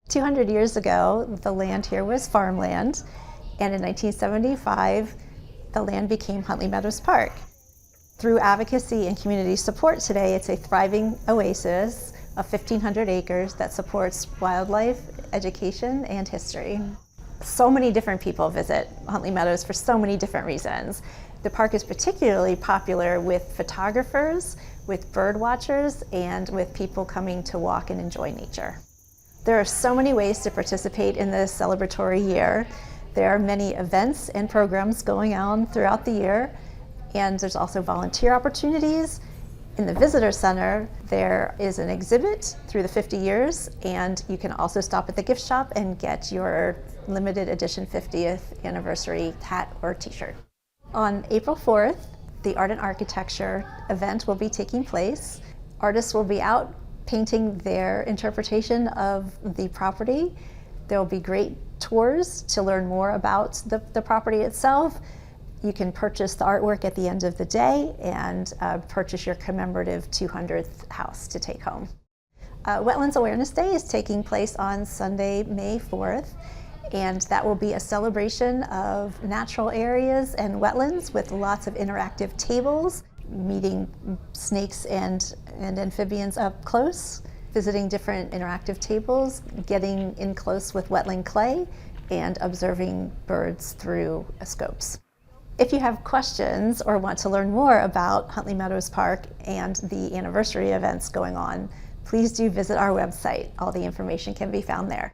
200 years ago, the land here was farmland, and in 1975, the land became Huntley Meadows Park. Through advocacy and community support today, it's a thriving oasis of 1,500 acres that supports wildlife, education, and history. So many different people visit Huntley Meadows for so many different reasons. The park is particularly popular with photographers, with bird watchers, and with people coming to walk and enjoy nature. There are so many ways to participate in this celebratory year. There are many events and programs going on throughout the year, and there's also volunteer opportunities. In the Visitor Center, there is an exhibit through the 50 years, and you can also stop at the gift shop and get your limited edition 50th anniversary hat or t-shirt. On April 4th, the Art and Architecture event will be taking place. Artists will be out painting their interpretation of the property. There will be great tours to learn more about the property itself. You can purchase the artwork at the end of the day and purchase your commemorative 200th house to take home. Wetlands Awareness Day is taking place on Sunday, May 4th, and that will be a celebration of natural areas and wetlands with lots of interactive tables, meeting snakes and amphibians up close, visiting different interactive tables, getting in close with wetland clay, and observing birds through scopes. If you have questions or want to learn more about Huntley Meadows Park and the anniversary events going on, please do visit our website. All the information can be found there.